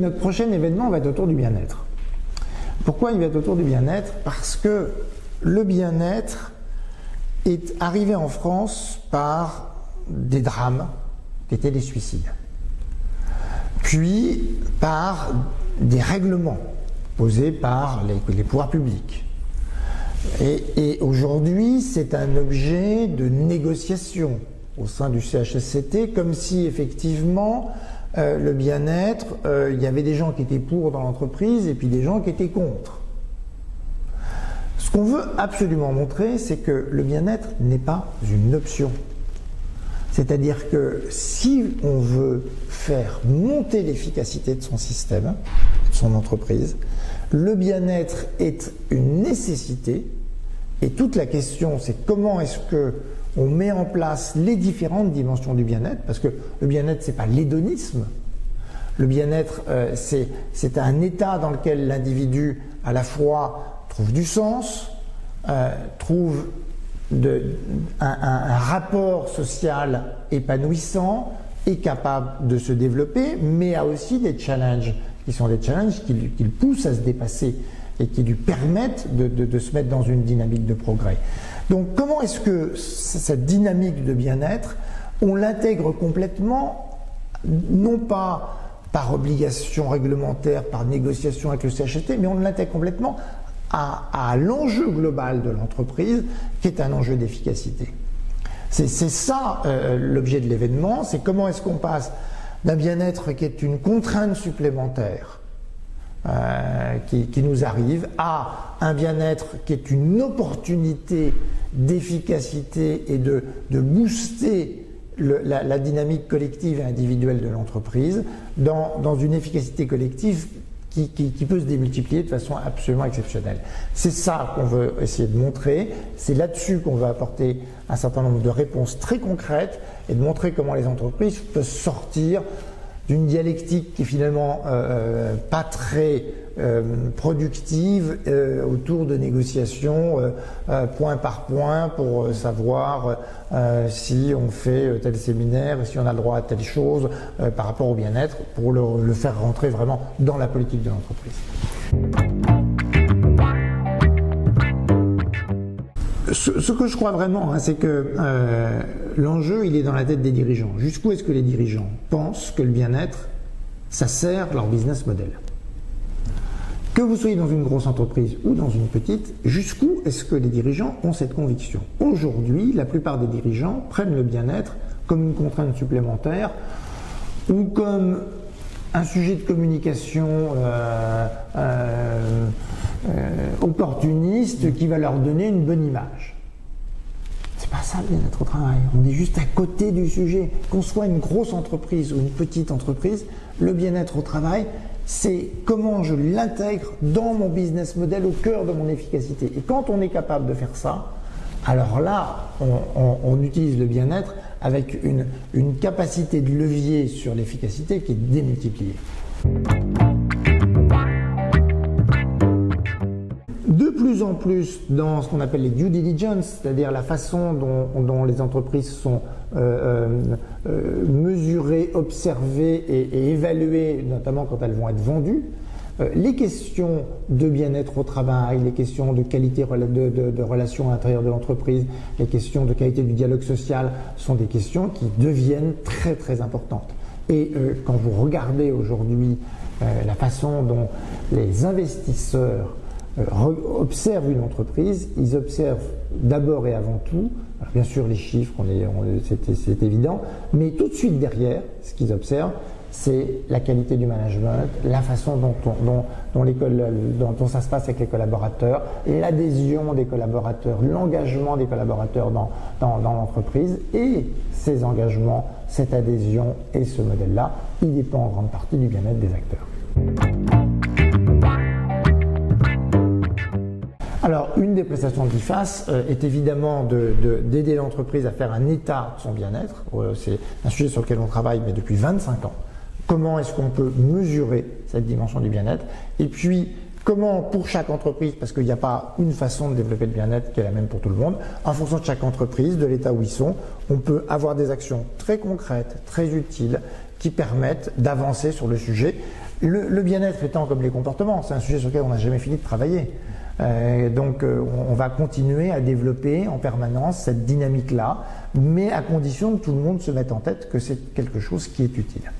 notre prochain événement va être autour du bien-être. Pourquoi il va être autour du bien-être? Parce que le bien-être est arrivé en France par des drames qui étaient des suicides, puis par des règlements posés par les pouvoirs publics. Et aujourd'hui, c'est un objet de négociation au sein du CHSCT, comme si effectivement le bien-être, il y avait des gens qui étaient pour dans l'entreprise et puis des gens qui étaient contre. Ce qu'on veut absolument montrer, c'est que le bien-être n'est pas une option. C'est-à-dire que si on veut faire monter l'efficacité de son système, de son entreprise, le bien-être est une nécessité et toute la question, c'est comment est-ce que on met en place les différentes dimensions du bien-être, parce que le bien-être, c'est pas l'hédonisme. Le bien-être, c'est un état dans lequel l'individu, à la fois, trouve du sens, trouve un rapport social épanouissant, est capable de se développer, mais a aussi des challenges, qui sont des challenges qui le poussent à se dépasser et qui lui permettent de se mettre dans une dynamique de progrès. Donc comment est-ce que cette dynamique de bien-être, on l'intègre complètement, non pas par obligation réglementaire, par négociation avec le CHSCT, mais on l'intègre complètement à l'enjeu global de l'entreprise, qui est un enjeu d'efficacité. C'est ça l'objet de l'événement, c'est comment est-ce qu'on passe d'un bien-être qui est une contrainte supplémentaire qui nous arrive, à un bien-être qui est une opportunité d'efficacité et de booster la dynamique collective et individuelle de l'entreprise dans une efficacité collective qui peut se démultiplier de façon absolument exceptionnelle. C'est ça qu'on veut essayer de montrer, c'est là-dessus qu'on veut apporter un certain nombre de réponses très concrètes et de montrer comment les entreprises peuvent sortir d'une dialectique qui est finalement pas très productive autour de négociations point par point pour savoir si on fait tel séminaire, si on a le droit à telle chose par rapport au bien-être, pour le faire rentrer vraiment dans la politique de l'entreprise. Ce que je crois vraiment, c'est que l'enjeu, il est dans la tête des dirigeants. Jusqu'où est-ce que les dirigeants pensent que le bien-être, ça sert leur business model? Que vous soyez dans une grosse entreprise ou dans une petite, jusqu'où est-ce que les dirigeants ont cette conviction? Aujourd'hui, la plupart des dirigeants prennent le bien-être comme une contrainte supplémentaire ou comme un sujet de communication opportuniste qui va leur donner une bonne image. C'est pas ça le bien-être au travail. On est juste à côté du sujet. Qu'on soit une grosse entreprise ou une petite entreprise, le bien-être au travail, c'est comment je l'intègre dans mon business model, au cœur de mon efficacité. Et quand on est capable de faire ça, alors là, on utilise le bien-être avec une capacité de levier sur l'efficacité qui est démultipliée. De plus en plus dans ce qu'on appelle les due diligence, c'est-à-dire la façon dont les entreprises sont mesurées, observées et évaluées, notamment quand elles vont être vendues, les questions de bien-être au travail, les questions de qualité de relations à l'intérieur de l'entreprise, les questions de qualité du dialogue social sont des questions qui deviennent très très importantes. Et quand vous regardez aujourd'hui la façon dont les investisseurs observent une entreprise, ils observent d'abord et avant tout, alors bien sûr les chiffres, c'est évident, mais tout de suite derrière, ce qu'ils observent, c'est la qualité du management, la façon dont ça se passe avec les collaborateurs, l'adhésion des collaborateurs, l'engagement des collaborateurs dans l'entreprise, et ces engagements, cette adhésion et ce modèle-là, il dépend en grande partie du bien-être des acteurs. Alors, une des prestations de l'IFAS est évidemment d'aider l'entreprise à faire un état de son bien-être. C'est un sujet sur lequel on travaille mais depuis 25 ans. Comment est-ce qu'on peut mesurer cette dimension du bien-être? Et puis, Comment pour chaque entreprise, parce qu'il n'y a pas une façon de développer le bien-être qui est la même pour tout le monde, en fonction de chaque entreprise, de l'état où ils sont, on peut avoir des actions très concrètes, très utiles, qui permettent d'avancer sur le sujet. Le bien-être étant comme les comportements, c'est un sujet sur lequel on n'a jamais fini de travailler. Donc on va continuer à développer en permanence cette dynamique-là, mais à condition que tout le monde se mette en tête que c'est quelque chose qui est utile.